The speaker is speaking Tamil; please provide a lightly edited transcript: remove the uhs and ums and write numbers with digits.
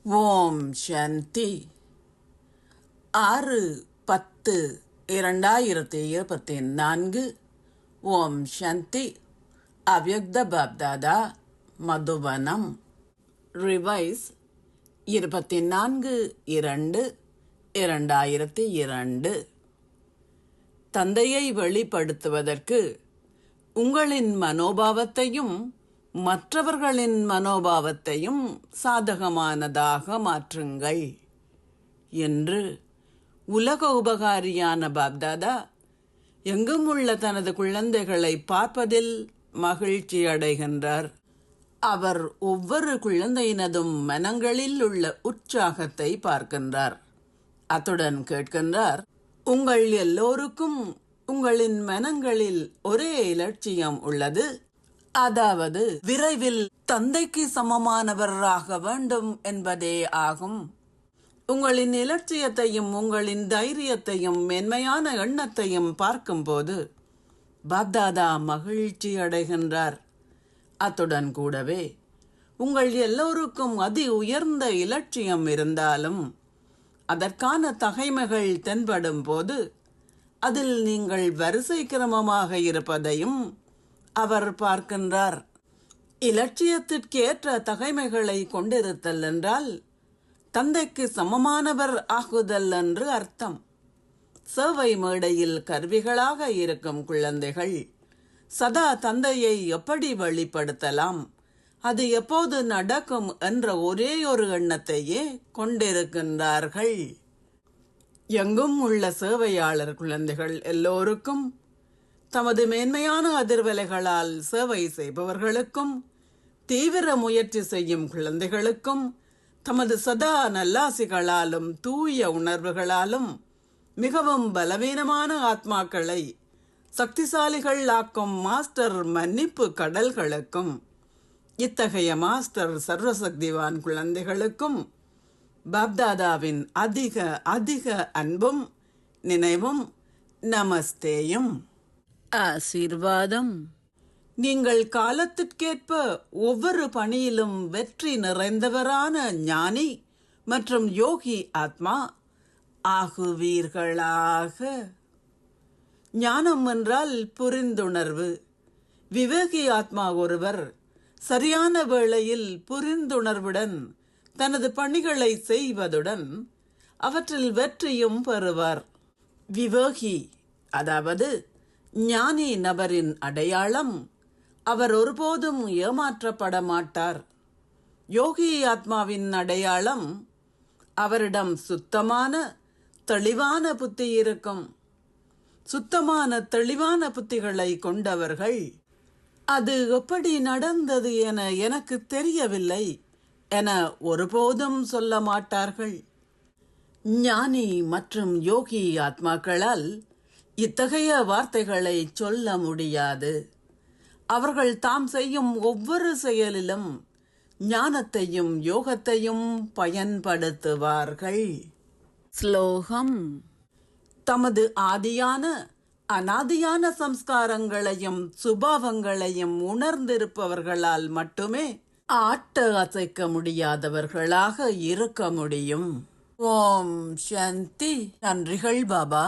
ஓம் சாந்தி. 6/10/2024. ஓம் சாந்தி. அவ்யக்த பாப்தாதா, மதுபனம். ரிவைஸ் 24/2/2002. தந்தையை வெளிப்படுத்துவதற்கு உங்களின் மனோபாவத்தையும் மற்றவர்களின் மனோபாவத்தையும் சாதகமானதாக மாற்றுங்கள் என்று உலக உபகாரியான பாப்தாதா எங்கும் உள்ள தனது குழந்தைகளை பார்ப்பதில் மகிழ்ச்சி அடைகின்றார். அவர் ஒவ்வொரு குழந்தையினதும் மனங்களில் உள்ள உற்சாகத்தை பார்க்கின்றார். அத்துடன் கேட்கின்றார், உங்கள் எல்லோருக்கும் உங்களின் மனங்களில் ஒரே இலட்சியம் உள்ளது, அதாவது விரைவில் தந்தைக்கு சமமானவராக வேண்டும் என்பதே ஆகும். உங்களின் இலட்சியத்தையும் உங்களின் தைரியத்தையும் மென்மையான எண்ணத்தையும் பார்க்கும்போது பாப்தாதா மகிழ்ச்சி அடைகின்றார். அத்துடன் கூடவே உங்கள் எல்லோருக்கும் அதி உயர்ந்த இலட்சியம் இருந்தாலும் அதற்கான தகைமைகள் தென்படும் போது அதில் நீங்கள் வரிசை கிரமமாக இருப்பதையும் அவர் பார்க்கின்றார். இலட்சியத்திற்கேற்ற தகைமைகளை கொண்டிருத்தல் என்றால் தந்தைக்கு சமமானவர் ஆகுதல் என்று அர்த்தம். சேவை மேடையில் கருவிகளாக இருக்கும் குழந்தைகள் சதா தந்தையை எப்படி வெளிப்படுத்தலாம், அது எப்போது நடக்கும் என்ற ஒரே ஒரு எண்ணத்தையே கொண்டிருக்கின்றார்கள். எங்கும் உள்ள சேவையாளர் குழந்தைகள் எல்லோருக்கும், தமது மேன்மையான அதிர்வலைகளால் சேவை செய்பவர்களுக்கும் தீவிர முயற்சி செய்யும் குழந்தைகளுக்கும் தமது சதா நல்லாசிகளாலும் தூய உணர்வுகளாலும் மிகவும் பலவீனமான ஆத்மாக்களை சக்திசாலிகள் ஆக்கும் மாஸ்டர் மன்னிப்பு கடல்களுக்கும் இத்தகைய மாஸ்டர் சர்வசக்திவான் குழந்தைகளுக்கும் பாப்தாதாவின் அதிக அதிக அன்பும் நினைவும் நமஸ்தேயும் ஆசீர்வாதம். நீங்கள் காலத்திற்கேற்ப ஒவ்வொரு பணியிலும் வெற்றி நிறைந்தவரான ஞானி மற்றும் யோகி ஆத்மா ஆகுவீர்களாக. ஞானம் என்றால் புரிந்துணர்வு. விவேகி ஆத்மா ஒருவர் சரியான வேளையில் புரிந்துணர்வுடன் தனது பணிகளை செய்வதுடன் அவற்றில் வெற்றியும் பெறுவார். விவேகி, அதாவது ஞானி நபரின் அடையாளம், அவர் ஒருபோதும் ஏமாற்றப்பட மாட்டார். யோகி ஆத்மாவின் அடையாளம், அவரிடம் சுத்தமான தெளிவான புத்தி இருக்கும். சுத்தமான தெளிவான புத்திகளை கொண்டவர்கள் அது எப்படி நடந்தது என எனக்கு தெரியவில்லை என ஒருபோதும் சொல்ல மாட்டார்கள். ஞானி மற்றும் யோகி ஆத்மாக்களால் இத்தகைய வார்த்தைகளை சொல்ல முடியாது. அவர்கள் தாம் செய்யும் ஒவ்வொரு செயலிலும் ஞானத்தையும் யோகத்தையும் பயன்படுத்துவார்கள். ஸ்லோகம். தமது ஆதியான அனாதியான சம்ஸ்காரங்களையும் சுபாவங்களையும் உணர்ந்திருப்பவர்களால் மட்டுமே ஆட்ட அசைக்க முடியாதவர்களாக இருக்க முடியும். ஓம் சாந்தி. நன்றிகள் பாபா.